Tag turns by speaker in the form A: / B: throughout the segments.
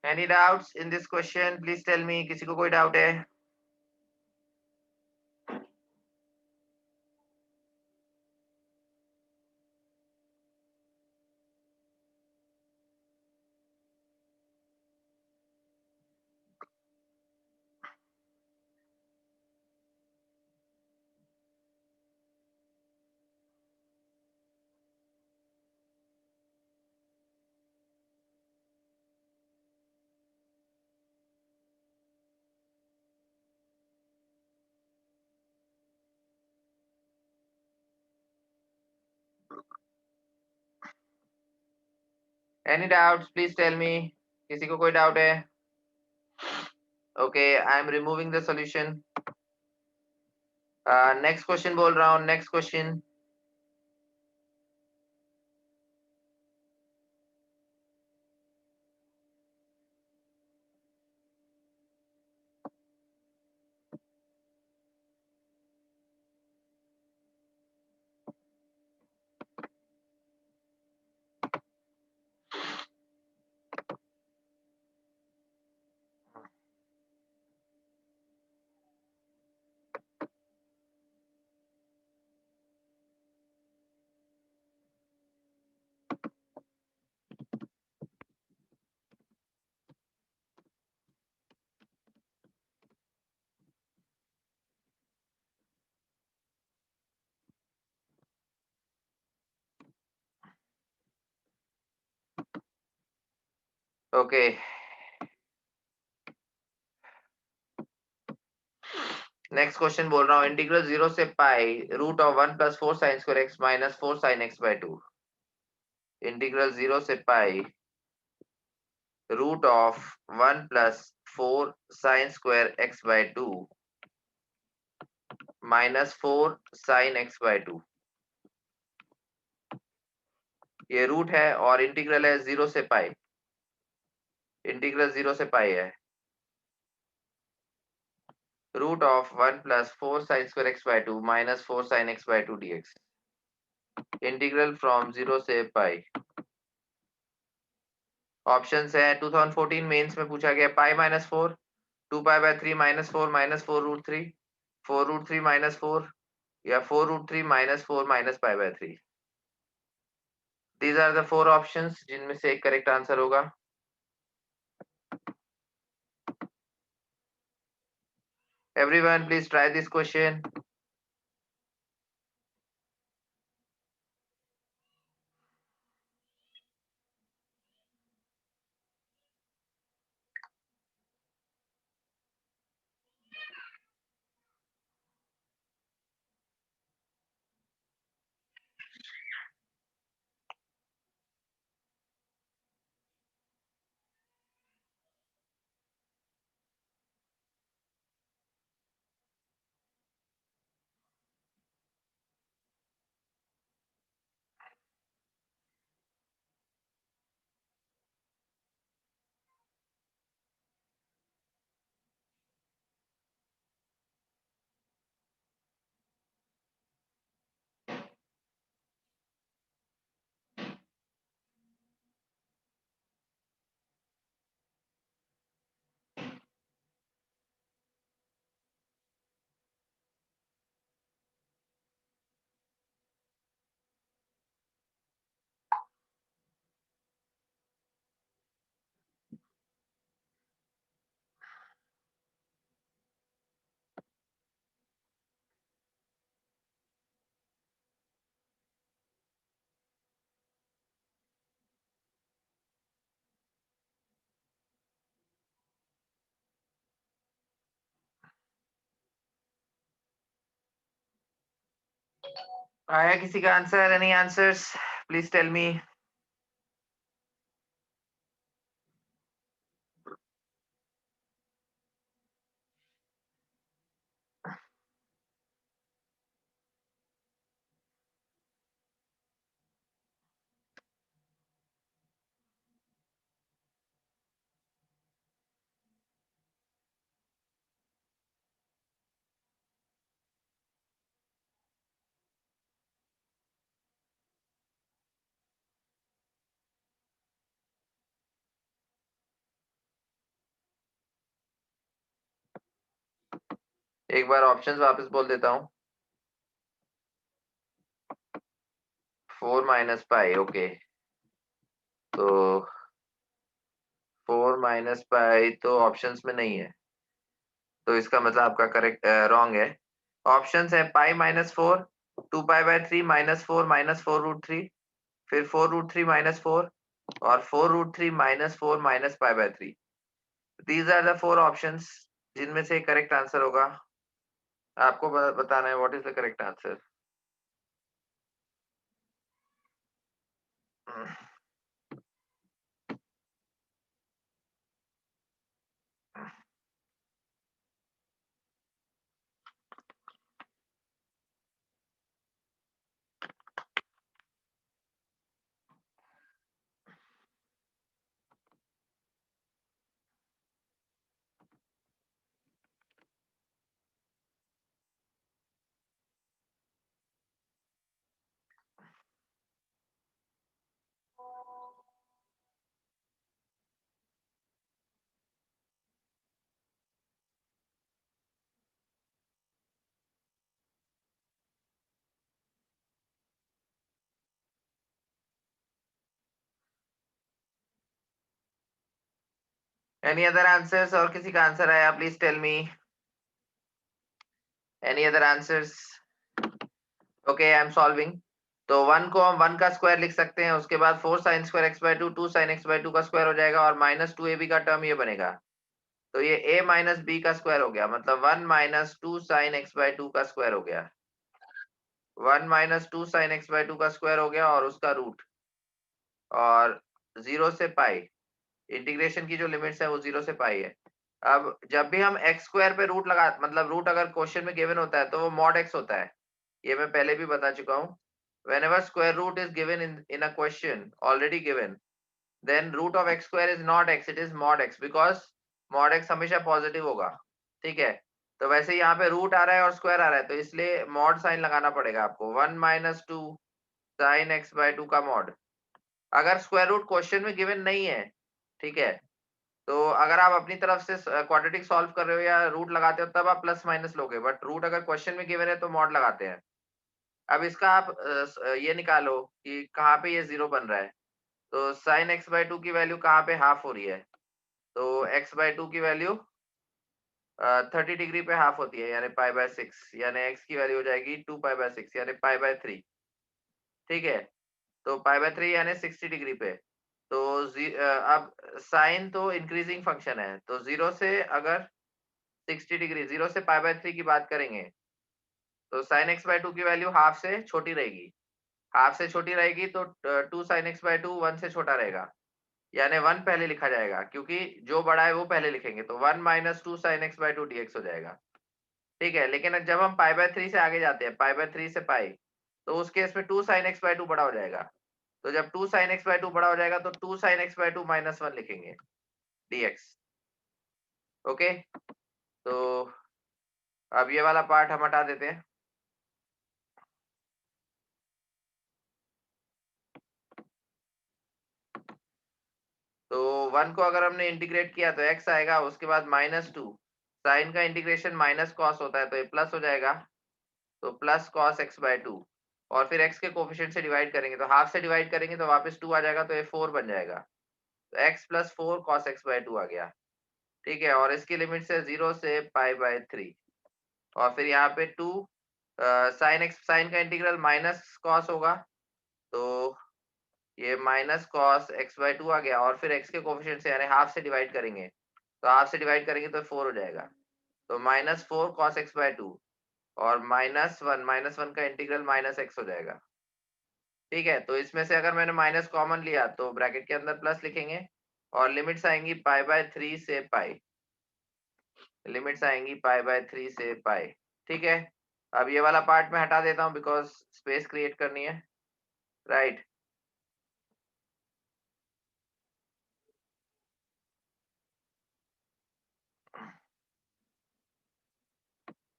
A: Any doubts in this question? Please tell me. किसी को कोई doubt है? Any doubts? Please tell me. किसी को कोई doubt है? Okay, I am removing the solution. Next question बोल रहा हूँ. Next question. Okay. Next question बोल रहा हूँ. इंटीग्रल 0 से pi root of 1 plus 4 sine square x minus 4 sine x by 2. Integral 0 से pi root of 1 plus 4 sine square x by 2 minus 4 sine x by 2. ये root है और integral है 0 से पाई. इंटीग्रल 0 से पाई है. Root of 1 plus 4 sine square x by 2 minus 4 sine x by 2 dx. Integral from 0 से पाई. Options है 2014 mains में पूछा गया pi minus 4, 2 pi by 3 minus 4 root 3, 4 root 3 minus 4 या 4 root 3 minus 4 minus pi by 3. These are the 4 options जिनमें से एक correct answer होगा. Everyone please try this question. आया किसी का answer? Any answers? Please tell me. एक बार ऑप्शंस वापस बोल देता हूँ। 4 माइनस पाई, ओके। तो 4 माइनस पाई तो ऑप्शंस में नहीं है, तो इसका मतलब आपका करेक्ट रॉन्ग है। ऑप्शंस है पाई माइनस 4, 2 पाई/3 -4 फिर 4√3 -4 और 4√3 -4 -पाई/3। दीज आर द 4 ऑप्शंस जिनमें से करेक्ट आंसर होगा। आपको बताना है what is the correct answer. Any other answers? और किसी का आंसर आया please tell me. Any other answers? Okay, I am solving. तो 1 को हम 1 का स्क्वायर लिख सकते हैं, उसके बाद 4 sin square x/2 2 sin x/2 का स्क्वायर हो जाएगा और -2ab का टर्म ये बनेगा। तो ये a माइनस b का स्क्वायर हो गया, मतलब 1 - 2 sin x/2 का स्क्वायर हो गया। 1 - 2 sin x/2 का स्क्वायर हो गया और उसका रूट, और 0 से पाई। इंटीग्रेशन की जो लिमिट्स है वो 0 से पाई है। अब जब भी हम x स्क्वायर पे रूट लगा, मतलब रूट अगर क्वेश्चन में गिवन होता है तो वो मॉड x होता है। ये मैं पहले भी बता चुका हूँ। Whenever square root is given in a question already given, then root of x square is not x, it is mod x, because mod x हमेशा पॉजिटिव होगा। ठीक है, तो वैसे यहाँ पे रूट आ रहा है और स्क्वायर आ रहा है, तो इसलिए मॉड साइन लगाना पड़ेगा आपको। 1 - 2 sin x/2 का मॉड। अगर स्क्वायर रूट क्वेश्चन में गिवन नहीं है, ठीक है, तो अगर आप अपनी तरफ से क्वाड्रेटिक सॉल्व कर रहे हो या रूट लगाते हो तब आप प्लस माइनस लोगे, बट रूट अगर क्वेश्चन में गिवन है तो मॉड लगाते हैं। अब इसका आप ये निकालो कि कहाँ पे ये 0 बन रहा है। तो sin x/2 की वैल्यू कहाँ पे हाफ हो रही है, तो x/2 की वैल्यू 30 डिग्री पे हाफ होती है, यानी π/6, यानी x की वैल्यू हो जाएगी 2π/6 यानी π/3। ठीक है, तो π/3 यानी 60 डिग्री पे। तो अब साइन तो इंक्रीजिंग फंक्शन है, तो 0 से अगर 60 डिग्री, 0 से π/3 की बात करेंगे तो sin x/2 की वैल्यू हाफ से छोटी रहेगी। हाफ से छोटी रहेगी तो 2 sin x/2 1 से छोटा रहेगा, यानी 1 पहले लिखा जाएगा, क्योंकि जो बड़ा है वो पहले लिखेंगे, तो 1 - 2 sin x/2 dx हो जाएगा। ठीक है, लेकिन जब हम π/3 से आगे जाते हैं, π/3 से पाई, तो उस केस में 2 sin x/2 बड़ा हो जाएगा। तो जब 2 sin x/2 बड़ा हो जाएगा तो 2 sin x/2 -1 लिखेंगे dx। ओके, तो अब ये वाला पार्ट हम हटा देते हैं। तो 1 को अगर हमने इंटीग्रेट किया तो x आएगा, उसके बाद -2 साइन का इंटीग्रेशन माइनस कॉस होता है तो ये प्लस हो जाएगा, तो प्लस कॉस x/2, और फिर x के कोफिशिएंट से डिवाइड करेंगे, तो हाफ से डिवाइड करेंगे तो वापस 2 आ जाएगा, तो ये 4 बन जाएगा। तो x + 4 cos x/2 आ गया। ठीक है, और इसकी लिमिट है 0 से π/3, और फिर यहाँ पे 2 साइन का इंटीग्रल माइनस कॉस होगा, तो ये माइनस कॉस x/2 आ गया, और फिर x के कोफिशिएंट से यानी हाफ से डिवाइड करेंगे, तो हाफ से डिवाइड करेंगे तो 4 हो जाएगा, तो -4 cos x/2 और -1 का इंटीग्रल -x हो जाएगा। ठीक है, तो इसमें से अगर मैंने माइनस कॉमन लिया तो ब्रैकेट के अंदर प्लस लिखेंगे, और लिमिट्स आएंगी π/3 से पाई, लिमिट्स आएंगी π/3 से पाई। ठीक है, अब ये वाला पार्ट मैं हटा देता हूँ बिकॉज स्पेस क्रिएट करनी है, राइट।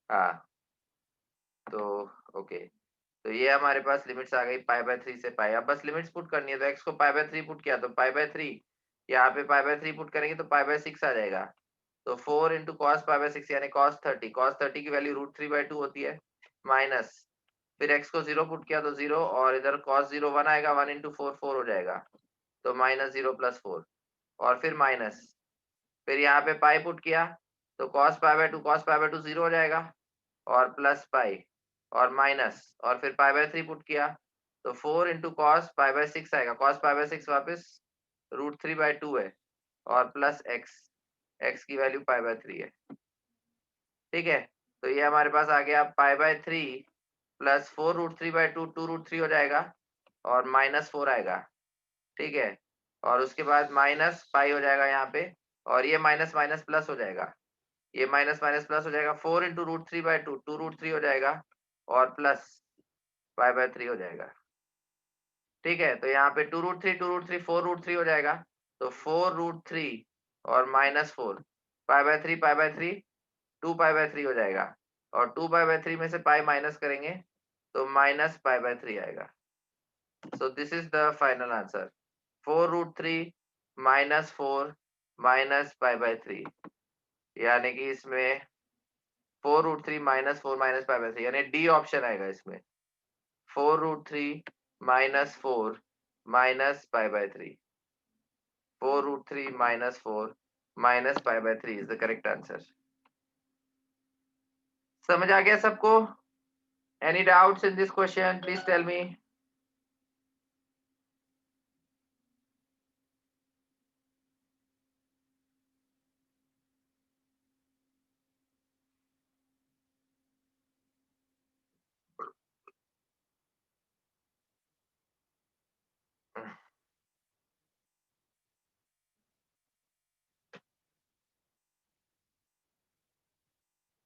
A: हाँ, तो ओके, तो ये हमारे पास लिमिट्स आ गई π/3 से पाई। अब बस लिमिट्स पुट करनी है, तो x को π/3 पुट किया तो π/3, यहाँ पे π/3 पुट करेंगे तो π/6 आ जाएगा, तो 4 इंटू कॉस पाई बाय 6 यानी कॉस 30 की वैल्यू √3/2 होती है, माइनस फिर x को 0 पुट किया तो 0 और इधर cos 0 1 आएगा, 1 इंटू 4 हो जाएगा, तो -0 + 4 और फिर माइनस फिर यहाँ पे पाई पुट किया तो cos पाई बाय 2 0 हो जाएगा और प्लस पाई और माइनस और फिर पाई बाय 3 पुट किया तो 4 इंटू कॉस पाई बाय 6 आएगा, cos पाई बाय 6 वापस √3/2 है और प्लस x की वैल्यू पाई बाय 3 है। ठीक है, तो ये हमारे पास आ गया पाई बाय 3 प्लस 4√3/2 2√3 हो जाएगा और -4 आएगा। ठीक है, और उसके बाद माइनस पाई हो जाएगा यहाँ पे और ये माइनस माइनस प्लस हो जाएगा, ये माइनस माइनस प्लस हो जाएगा, 4 इंटू √3/2 2√3 हो जाएगा और प्लस पाई बाय 3 हो जाएगा। ठीक है, तो यहाँ पे 2√3 4√3 हो जाएगा, तो 4√3 और -4 पाई बाय 3 2 पाई बाय 3 हो जाएगा और 2 पाई बाय 3 में से पाई माइनस करेंगे तो माइनस पाई बाय 3 आएगा। So this is the final answer, 4√3 -4 minus pi by 3, यानी कि इसमें 4√3 -4 माइनस पाई बाय 3 यानी डी ऑप्शन आएगा इसमें, 4√3 -4 minus pi by 3, 4√3 -4 minus pi by 3 is the correct answer. समझ आ गया सबको? Any doubts in this question? Please tell me.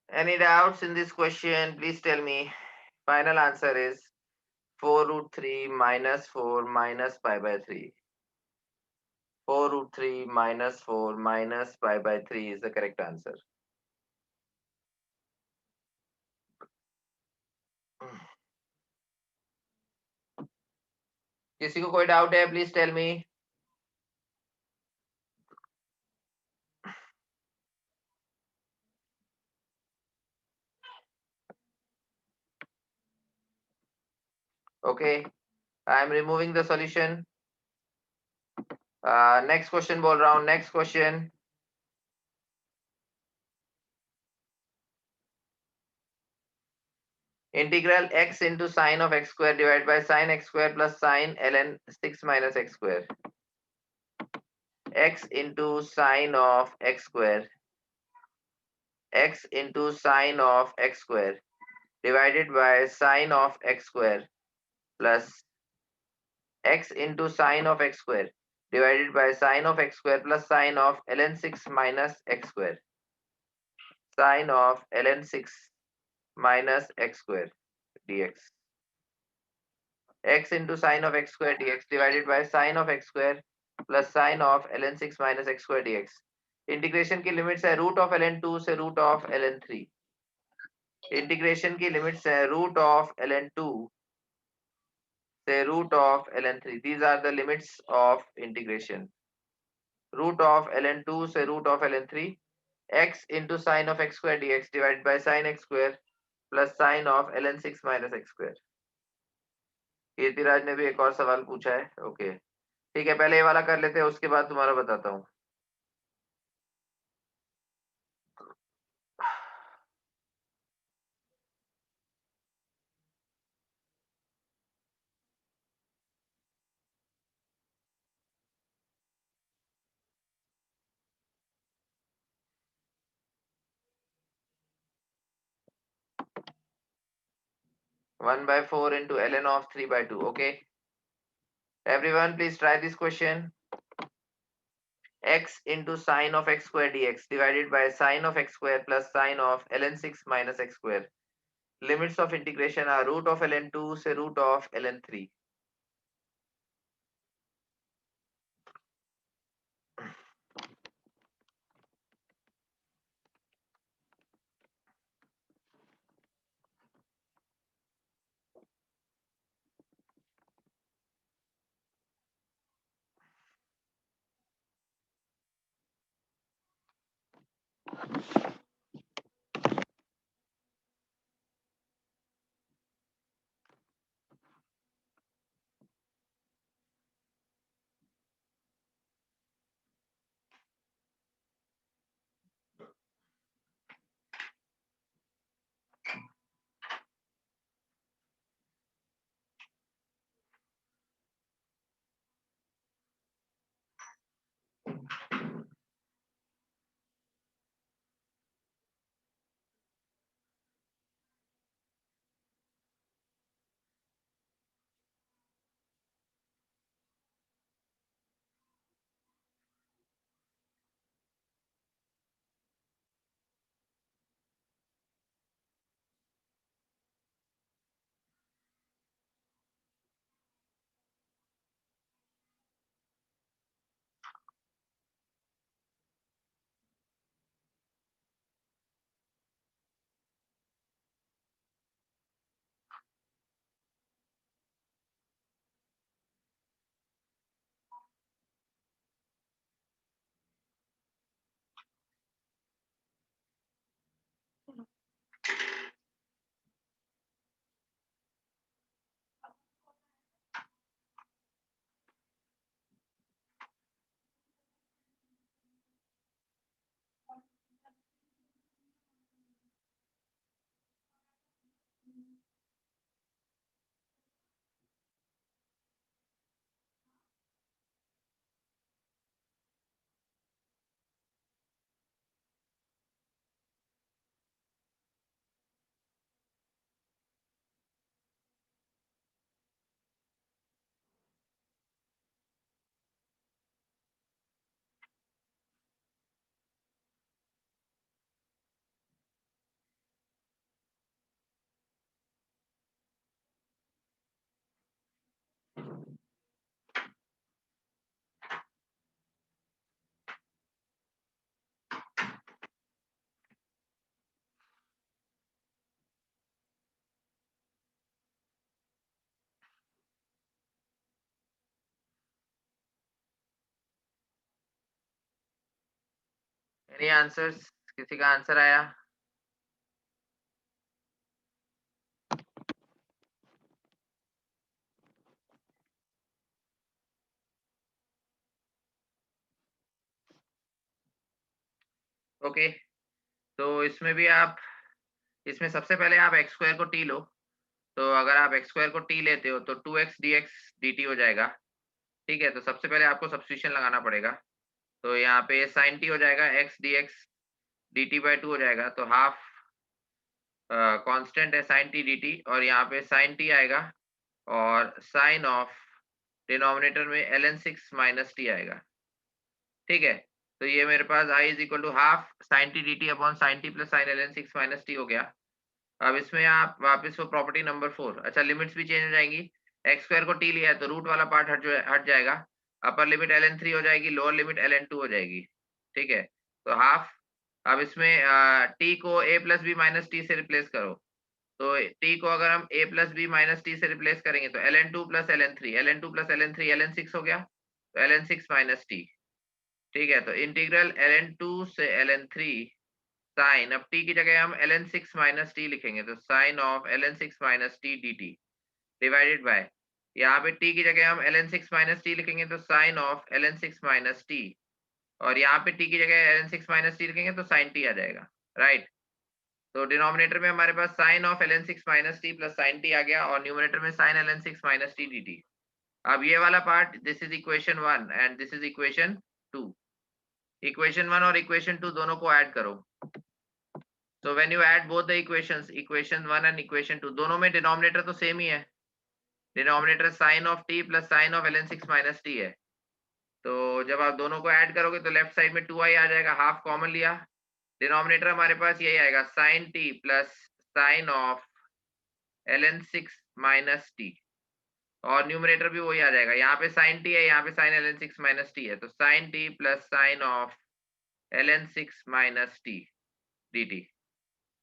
A: Any doubts in this question? Please tell me. Final answer is 4√3 -4 minus pi by 3. 4√3 -4 minus pi by 3 is the correct answer. किसी को कोई doubt है? Please tell me. Okay, I am removing the solution. Next question बोल रहा हूँ. Next question. Integral x into sine of x square divided by sine x square plus sine ln 6 minus x square. X into sine of x square. X into sine of x square divided by sine of x square plus x into sine of x square divided by sine of x square plus sine of ln 6 minus x square. Sine of ln 6 minus x square dx. X into sine of x square dx divided by sine of x square plus sine of ln 6 minus x square dx. Integration की limits है root of ln2 से root of ln3. Integration की limits है root of ln2 से root of ln3. These are the limits of integration. Root of ln2 से root of ln3, x into sine of x square dx divided by sine x square plus sine of ln6 minus x square. Kirtiraj ने भी एक और सवाल पूछा है. Okay, ठीक है, पहले ये वाला कर लेते हैं, उसके बाद तुम्हारा बताता हूँ. 1/4 into ln of 3/2. Okay, everyone please try this question. X into sine of x square dx divided by sine of x square plus sine of ln 6 minus x square. Limits of integration are root of ln2 से root of ln3. Any answers? किसी का answer आया? Okay, तो इसमें भी आप, इसमें सबसे पहले आप एक्स स्क्वायर को टी लो। तो अगर आप एक्स स्क्वायर को टी लेते हो तो 2x dx dt हो जाएगा। ठीक है, तो सबसे पहले आपको सब्स्टिट्यूशन लगाना पड़ेगा। तो यहाँ पे sin t हो जाएगा x dx dt बाय 2 हो जाएगा, तो हाफ कांस्टेंट है sin t dt, और यहाँ पे sin t आएगा और साइन ऑफ डिनोमिनेटर में ln 6 माइनस टी आएगा। ठीक है, तो ये मेरे पास i is equal to half sine t d t upon sine t plus sine ln 6 minus t हो गया। अब इसमें आप वापस वो प्रॉपर्टी नंबर 4, अच्छा लिमिट्स भी चेंज हो जाएंगी। एक्स स्क्वायर को टी लिया है तो रूट वाला पार्ट हट जाएगा। अपर लिमिट ln 3 हो जाएगी, लोअर लिमिट ln 2 हो जाएगी। ठीक है, तो हाफ। अब इसमें टी को a plus b minus t से रिप्लेस करो। तो टी को अगर हम a plus b minus t से रिप्लेस करेंगे तो ln 2 plus ln 3, ln 2 plus ln 3 ln 6 हो गया, तो ln 6 माइनस टी। ठीक है, तो इंटीग्रल ln 2 से ln 3 साइन, अब t की जगह हम ln 6 माइनस टी लिखेंगे, तो sine of ln 6 minus t d t divided by, यहाँ पे t की जगह हम ln 6 माइनस टी लिखेंगे तो sine of ln 6 minus t, और यहाँ पे t की जगह ln 6 माइनस टी लिखेंगे तो साइन टी आ जाएगा। राइट, तो डिनोमिनेटर में हमारे पास sine of ln 6 minus t plus sine t आ गया, और न्यूमरेटर में sine ln 6 minus t d t. अब ये वाला part, this is equation 1 and this is equation 2। Equation 1 और इक्वेशन 2 दोनों को ऐड करो। So when you add both the equations, equation 1 and equation 2, दोनों में डिनोमिनेटर तो सेम ही है। Denominator sine of t plus sine of ln 6 minus t है। तो जब आप दोनों को ऐड करोगे तो लेफ्ट साइड में 2i आ जाएगा, हाफ कॉमन लिया, डिनोमिनेटर हमारे पास यही आएगा, sine t plus sine of ln 6 minus t, और न्यूमरेटर भी वही आ जाएगा। यहाँ पे साइन टी है, यहाँ पे साइन ln 6 माइनस टी है, तो sine t plus sine of ln 6 minus t d t.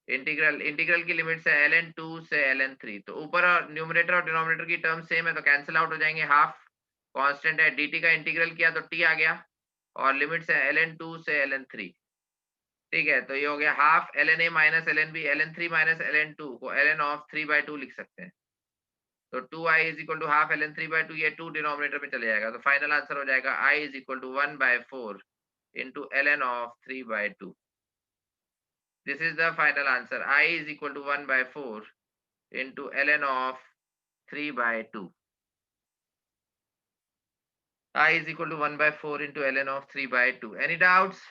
A: Integral, integral की लिमिट है ln 2 से ln 3, तो ऊपर और न्यूमरेटर और डिनोमिनेटर की टर्म सेम है तो कैंसिल आउट हो जाएंगे। हाफ कांस्टेंट है, dt का इंटीग्रल किया तो t आ गया, और लिमिट्स है ln 2 से ln 3। ठीक है, तो ये हो गया half ln a minus ln b, ln 3 minus ln 2 को ln ऑफ 3/2 लिख सकते हैं। तो 2i is equal to half ln 3/2, ये 2 डिनोमिनेटर में चले जाएगा, तो फाइनल आंसर हो जाएगा i is equal to 1/4 into ln of 3/2। This is the final answer. I is equal to 1/4 into ln of 3/2. I is equal to 1/4 into ln of 3/2. Any doubts?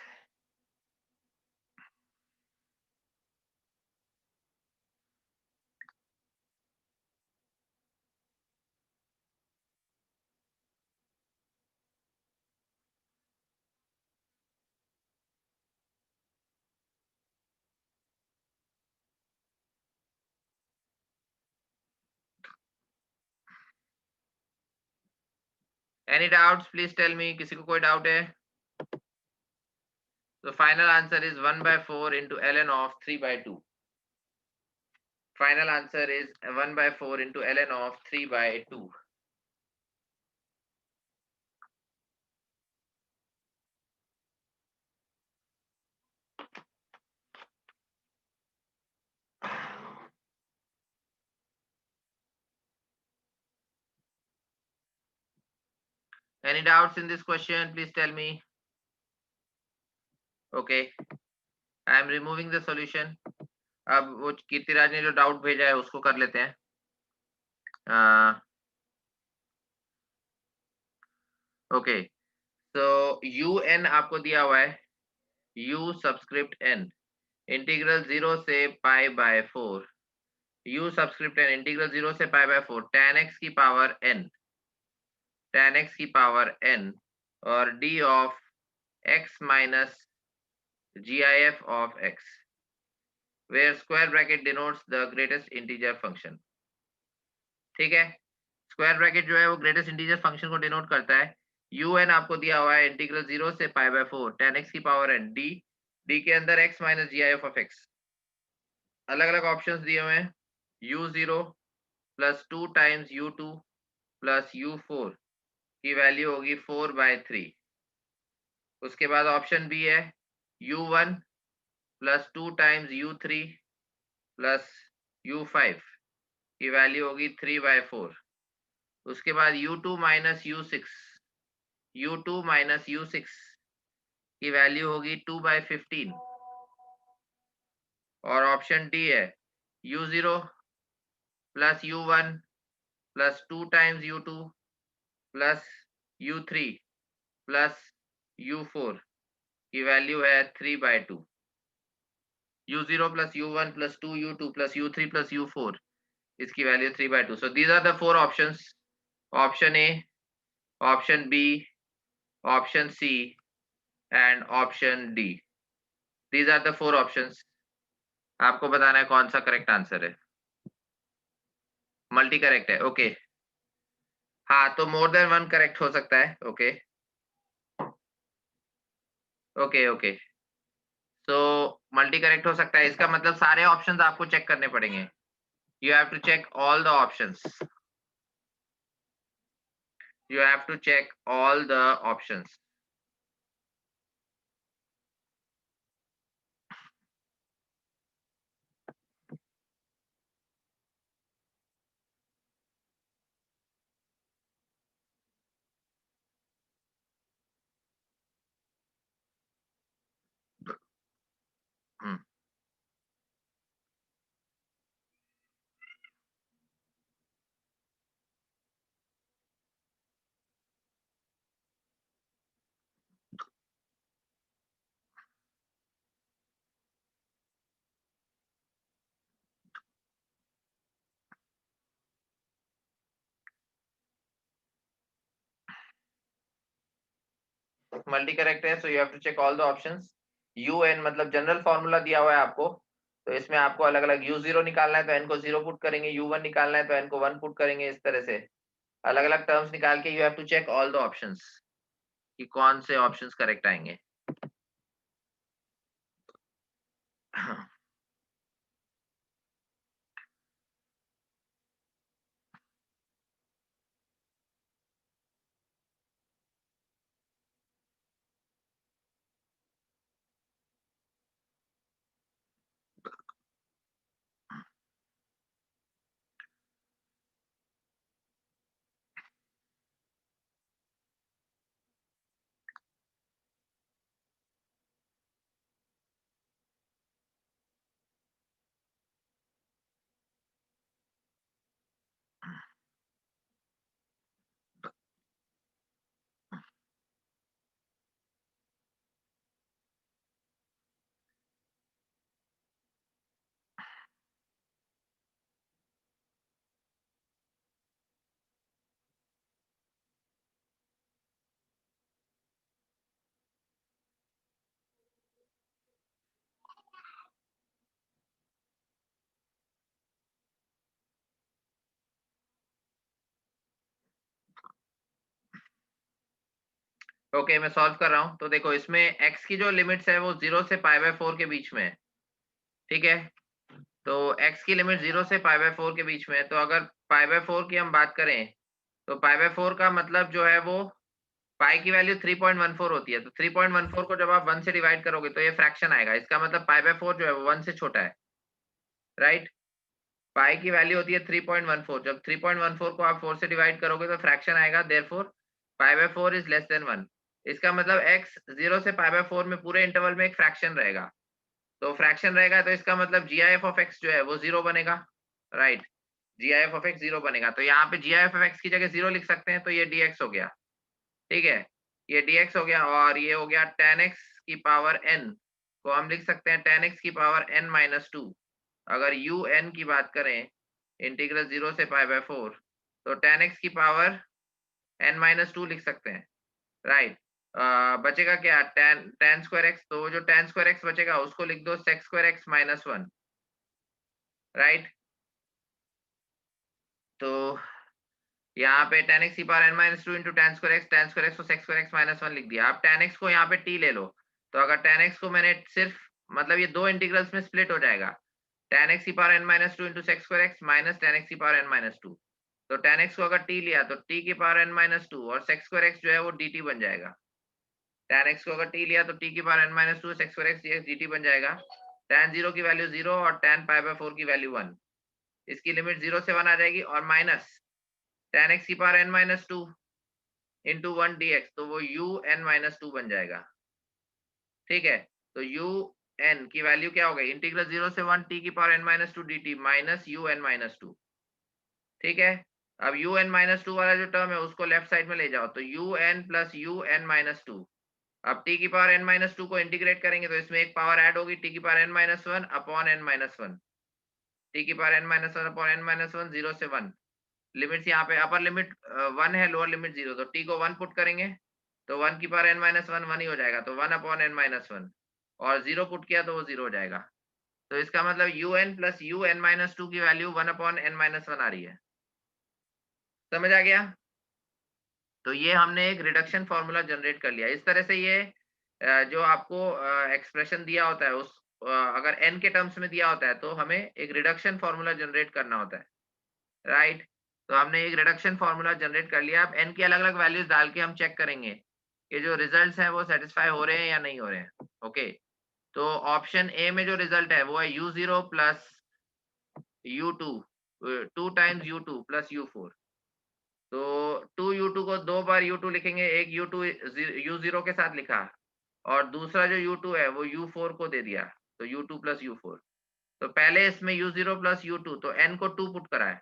A: Any doubts? Please tell me. किसी को कोई doubt है? So final answer is 1/4 into ln of 3/2. Final answer is 1/4 into ln of 3/2. Any doubts in this question? Please tell me. Okay, I am removing the solution. अब वो कीर्तिराज ने जो doubt भेजा है उसको कर लेते हैं। ओके, तो un आपको दिया हुआ है, u सबस्क्रिप्ट n, इंटीग्रल 0 से pi by 4, u subscript n integral 0 से पाई बाय 4 tan x की पावर n, tan x की पावर n, और d of x minus gif of x, where square bracket denotes the greatest integer function। ठीक है, square bracket जो है वो greatest integer function को डिनोट करता है। un आपको दिया हुआ है इंटीग्रल 0 से पाई बाय 4 tan x की पावर n, d के अंदर x minus gif of x, अलग अलग ऑप्शंस दिए हुए हैं, u0 plus 2 times u2 plus u4 की वैल्यू होगी 4/3। उसके बाद ऑप्शन बी है u1 plus 2 times u3 plus u5 की वैल्यू होगी 3/4। उसके बाद u2 माइनस u6 की वैल्यू होगी 2/15। और ऑप्शन डी है u0 plus u1 plus 2 times u2 plus u3 plus u4 की वैल्यू है 3/2। u0 plus u1 plus 2 u2 plus u3 plus u4 इसकी value 3/2। So these are the four options. Option A, option B, option C and option D. These are the four options. आपको बताना है कौन सा correct answer है। Multi correct है, okay. हाँ, तो मोर देन वन करेक्ट हो सकता है, okay okay okay. So multi correct हो सकता है, इसका मतलब सारे ऑप्शंस आपको चेक करने पड़ेंगे। You have to check all the options. You have to check all the options. Multi correct है, so you have to check all the options. UN मतलब जनरल फॉर्मूला दिया हुआ है आपको, तो इसमें आपको अलग अलग u0 निकालना है तो n को 0 पुट करेंगे, u1 निकालना है तो n को 1 पुट करेंगे। इस तरह से अलग अलग टर्म्स निकाल के you have to check all the options कि कौन से ऑप्शंस करेक्ट आएंगे। ओके, मैं सॉल्व कर रहा हूँ। तो देखो इसमें x की जो लिमिट्स है वो 0 से π/4 के बीच में है, ठीक है। तो x की लिमिट 0 से π/4 के बीच में है, तो अगर π/4 की हम बात करें तो π/4 का मतलब जो है वो पाई की वैल्यू 3.14 होती है। तो 3.14 को जब आप 1 से डिवाइड करोगे तो ये फ्रैक्शन आएगा। इसका मतलब π/4 जो है वो 1 से छोटा है, राइट। पाई की वैल्यू होती है 3.14। जब 3.14 को आप 4 से डिवाइड करोगे तो फ्रैक्शन आएगा, देयरफॉर π/4 इज लेस देन 1। इसका मतलब x 0 से π/4 में पूरे इंटरवल में एक फ्रैक्शन रहेगा। तो फ्रैक्शन रहेगा तो इसका मतलब GIF ऑफ x जो है वो 0 बनेगा, राइट। GIF ऑफ x 0 बनेगा। तो यहाँ पे GIF ऑफ x की जगह 0 लिख सकते हैं, तो ये dx हो गया, ठीक है। ये dx हो गया और ये हो गया tan x की पावर n को हम लिख सकते हैं tan x की पावर n-2। अगर un की बात करें इंटीग्रल 0 से π/4 तो tan x की पावर n-2 लिख सकते हैं, राइट। बचेगा क्या tan स्क्वायर x, तो जो tan स्क्वायर x बचेगा उसको लिख दो sec स्क्वायर x -1, राइट। तो यहाँ पे tan x की power n-2 into tan square x को sec स्क्वायर x -1 लिख दिया। आप tan x को यहाँ पे t ले लो, तो अगर tan x को मैंने सिर्फ मतलब ये दो इंटीग्रल्स में स्प्लिट हो जाएगा, tan x की power n-2 into sec square x minus tan x की पावर n-2। तो tan x को अगर t लिया तो t की पावर n-2 और sec स्क्वायर x जो है वो dt बन जाएगा, tan x को अगर t लिया तो t की power n minus to x square x dx dt बन जाएगा। tan 0 की वैल्यू 0 और tan पाई बाय 4 की वैल्यू 1। इसकी लिमिट 0 से 1 आ जाएगी और माइनस tan x की power n minus two into 1 dx, तो वो u n माइनस टू बन जाएगा। ठीक है, तो u n की वैल्यू क्या हो गई, इंटीग्रल 0 से 1 t की power n minus to dt minus u n minus to. ठीक है, अब u n माइनस टू वाला जो टर्म है उसको लेफ्ट साइड में ले जाओ, तो u n plus u n minus to. अब t की पावर n माइनस टू को इंटीग्रेट करेंगे तो इसमें एक पावर ऐड होगी, t की power n minus one upon n minus one. t की power n minus one upon n minus one, 0 से 1। लिमिट्स यहाँ पे अपर लिमिट 1 है, लोअर लिमिट 0, तो t को 1 पुट करेंगे तो 1 की पावर n माइनस वन 1 ही हो जाएगा, तो 1 अपॉन n माइनस वन, और 0 पुट किया तो वो 0 हो जाएगा। तो इसका मतलब un plus u n minus two की value 1 upon n minus one आ रही है। समझ आ गया? तो ये हमने एक रिडक्शन फॉर्मूला जनरेट कर लिया। इस तरह से ये जो आपको एक्सप्रेशन दिया होता है उस अगर n के टर्म्स में दिया होता है तो हमें एक रिडक्शन फॉर्मूला जनरेट करना होता है, राइट? तो हमने एक रिडक्शन फॉर्मूला जनरेट कर लिया। अब n की अलग-अलग वैल्यूज डाल के हम चेक करेंगे कि जो रिजल्ट्स हैं वो सेटिस्फाई हो रहे हैं या नहीं हो रहे हैं। ओके, तो ऑप्शन ए में जो रिजल्ट है वो है u0 plus u2, 2 times u2 plus u4। तो 2u2 को 2 बार u2 लिखेंगे, एक u2 u0 के साथ लिखा और दूसरा जो u2 है वो u4 को दे दिया, तो u2 प्लस u4। तो पहले इसमें u0 प्लस u2, तो n को 2 पुट करा है,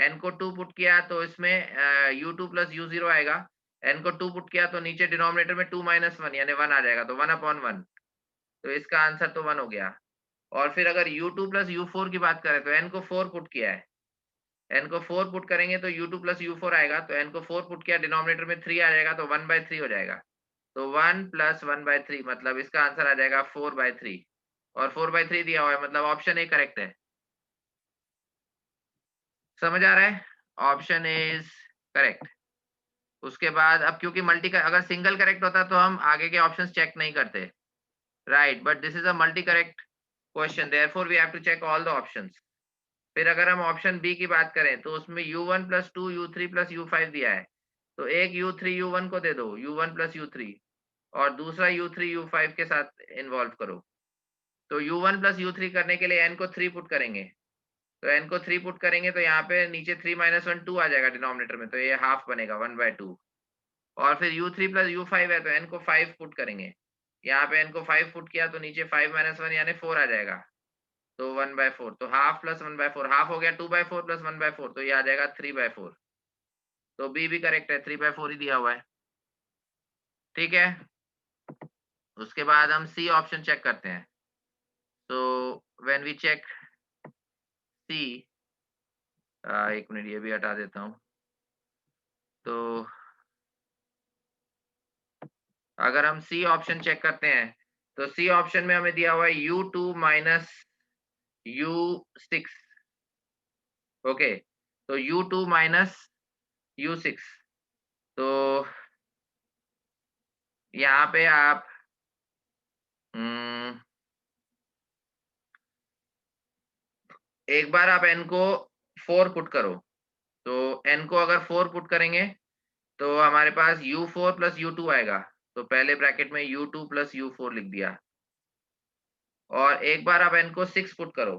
A: n को 2 पुट किया तो इसमें u2 प्लस u0 आएगा। n को 2 पुट किया तो नीचे डिनोमिनेटर में 2 माइनस वन यानी 1 आ जाएगा, तो 1 अपॉन 1। तो इसका आंसर तो 1 हो गया। और फिर अगर u2 प्लस u4 की बात करें तो n को 4 पुट किया है, n को 4 पुट करेंगे तो u2 प्लस u4 आएगा, तो n को 4 पुट किया, डिनोमिनेटर में 3 आ जाएगा, तो 1/3 हो जाएगा। तो 1 प्लस 1/3 मतलब इसका आंसर आ जाएगा 4/3, और 4/3 दिया हुआ है मतलब ऑप्शन ए करेक्ट है। समझ आ रहा है? Option A is correct. उसके बाद अब क्योंकि मल्टी का अगर सिंगल करेक्ट होता तो हम आगे के ऑप्शंस चेक नहीं करते, right? But this is a multi correct question, therefore we have to check all the options. फिर अगर हम ऑप्शन बी की बात करें तो उसमें u1 plus two u3 plus u5 दिया है, तो एक u3 u1 को दे दो, u1 प्लस u3, और दूसरा u3 u5 के साथ इन्वॉल्व करो। तो u1 प्लस u3 करने के लिए n को 3 पुट करेंगे, तो n को 3 पुट करेंगे तो यहाँ पे नीचे 3 माइनस वन 2 आ जाएगा डिनोमिनेटर में, तो ये हाफ बनेगा 1/2। और फिर u3 प्लस u5 है तो n को 5 पुट करेंगे, यहाँ पे n को 5 पुट किया तो नीचे 5 माइनस वन यानी 4 आ जाएगा, तो 1/4, तो हाफ प्लस 1/4, हाफ हो गया 2/4 प्लस 1/4, तो ये आ जाएगा 3/4। तो बी भी करेक्ट है, 3/4 ही दिया हुआ है। ठीक है, उसके बाद हम सी ऑप्शन चेक करते हैं। तो व्हेन वी चेक सी, एक मिनट ये भी हटा देता हूँ। तो अगर हम सी ऑप्शन चेक करते हैं तो सी ऑप्शन में हमें दिया हुआ है u2 माइनस u6। ओके, तो u2 माइनस u6, तो यहाँ पे आप एक बार आप n को 4 पुट करो, तो n को अगर 4 पुट करेंगे तो हमारे पास u4 प्लस u2 आएगा, तो पहले ब्रैकेट में u2 प्लस u4 लिख दिया। और एक बार आप n को 6 पुट करो,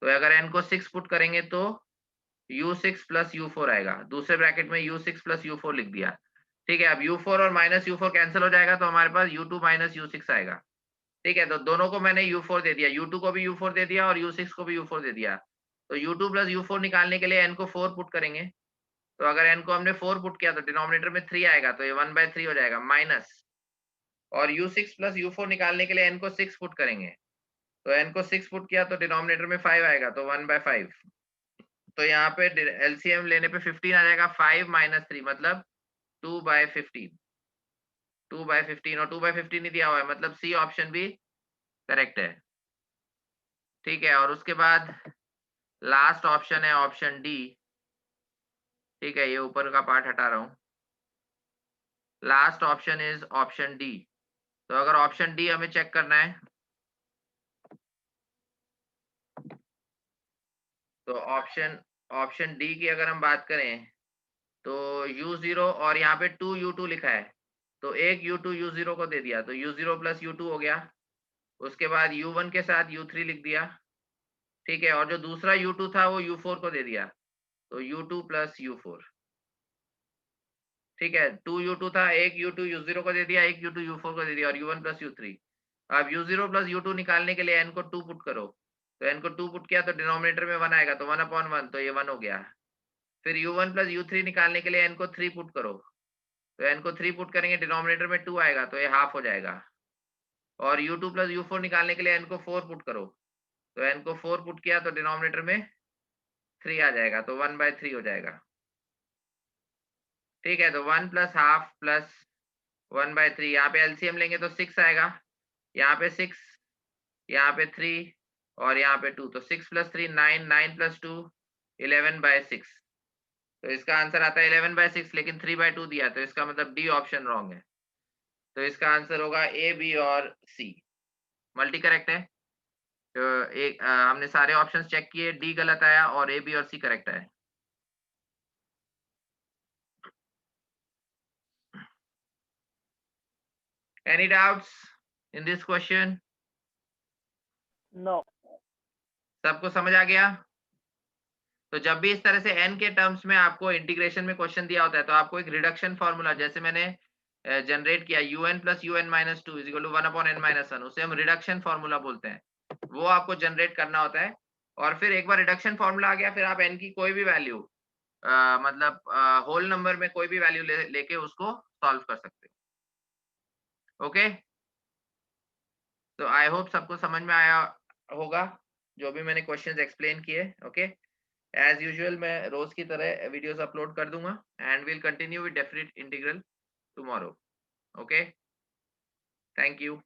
A: तो अगर n को 6 पुट करेंगे तो u6 प्लस u4 आएगा, दूसरे ब्रैकेट में u6 प्लस u4 लिख दिया। ठीक है, अब u4 और माइनस u4 कैंसिल हो जाएगा तो हमारे पास u2 माइनस u6 आएगा। ठीक है, तो दोनों को मैंने u4 दे दिया, u2 को भी u4 दे दिया और u6 को भी u4 दे दिया। तो u2 प्लस u4 निकालने के लिए n को 4 पुट करेंगे, तो अगर n को हमने 4 पुट किया तो डिनोमिनेटर में 3 आएगा, तो ये 1/3 हो जाएगा, माइनस, और u6 प्लस u4 निकालने के लिए n को 6 पुट करेंगे, तो n को 6 पुट किया तो डिनोमिनेटर में 5 आएगा, तो 1/5। तो यहाँ पे एलसीएम लेने पे 15 आ जाएगा, 5 माइनस 3 मतलब 2/15, 2/15, और 2/15 ही दिया हुआ है मतलब सी ऑप्शन भी करेक्ट है। ठीक है, और उसके बाद लास्ट ऑप्शन है ऑप्शन डी। ठीक है, ये ऊपर का पार्ट हटा रहा हूँ। Last option is option D. तो अगर ऑप्शन डी हमें चेक करना है तो ऑप्शन ऑप्शन डी की अगर हम बात करें तो u0 और यहाँ पे 2u2 लिखा है, तो एक u2 u0 को दे दिया, तो u0 प्लस u2 हो गया। उसके बाद u1 के साथ u3 लिख दिया, ठीक है। और जो दूसरा u2 था वो u4 को दे दिया, तो u2 प्लस u4, ठीक है। 2u2 था, एक u2 u0 को दे दिया, एक u2 u4 को दे दिया, और u1 प्लस u3। अब u0 प्लस u2 निकालने के लिए n को 2 पुट करो, तो n को 2 पुट किया तो डिनोमिनेटर में 1 आएगा, तो 1/1, तो ये 1 हो गया। फिर u1 प्लस u3 निकालने के लिए n को 3 पुट करो, तो n को 3 पुट करेंगे, डिनोमिनेटर में 2 आएगा, तो ये हाफ हो जाएगा। और u2 प्लस u4 निकालने के लिए n को 4 पुट करो, तो n को 4 पुट किया तो डिनोमिनेटर में 3 आ जाएगा, तो 1/3 हो जाएगा, ठीक है। तो 1 प्लस हाफ प्लस 1/3, यहाँ पे एलसीएम लेंगे तो 6 आएगा, यहाँ पे 6, यहाँ पे 3 और यहाँ पे 2, तो 6 प्लस 3 9, 9 प्लस 2 11/6। तो इसका आंसर आता है 11/6, लेकिन 3/2 दिया, तो इसका मतलब डी ऑप्शन रॉन्ग है। तो इसका आंसर होगा ए, बी और सी। मल्टी करेक्ट है। तो हमने सारे ऑप्शंस चेक किए, डी गलत आया और ए, बी और सी करेक्ट है। Any doubts in this question?
B: No.
A: सबको समझ आ गया? तो जब भी इस तरह से n के टर्म्स में आपको इंटीग्रेशन में क्वेश्चन दिया होता है, तो आपको एक रिडक्शन फॉर्मूला, जैसे मैंने जनरेट किया un प्लस un माइनस 2 is equal to 1/n minus 1, उसे हम रिडक्शन फॉर्मूला बोलते हैं। वो आपको जनरेट करना होता है, और फिर एक बार रिडक्शन फॉर्मूला आ गया, फिर आप n की कोई भी वैल्यू, मतलब होल नंबर में कोई भी वैल्यू लेके उसको सॉल्व कर सकते हो। ओके, तो आई होप सबको समझ में आया होगा जो भी मैंने क्वेश्चंस एक्सप्लेन किए। ओके, एज यूजुअल मैं रोज की तरह वीडियोस अपलोड कर दूंगा, and will continue with definite integral tomorrow. Okay, thank you.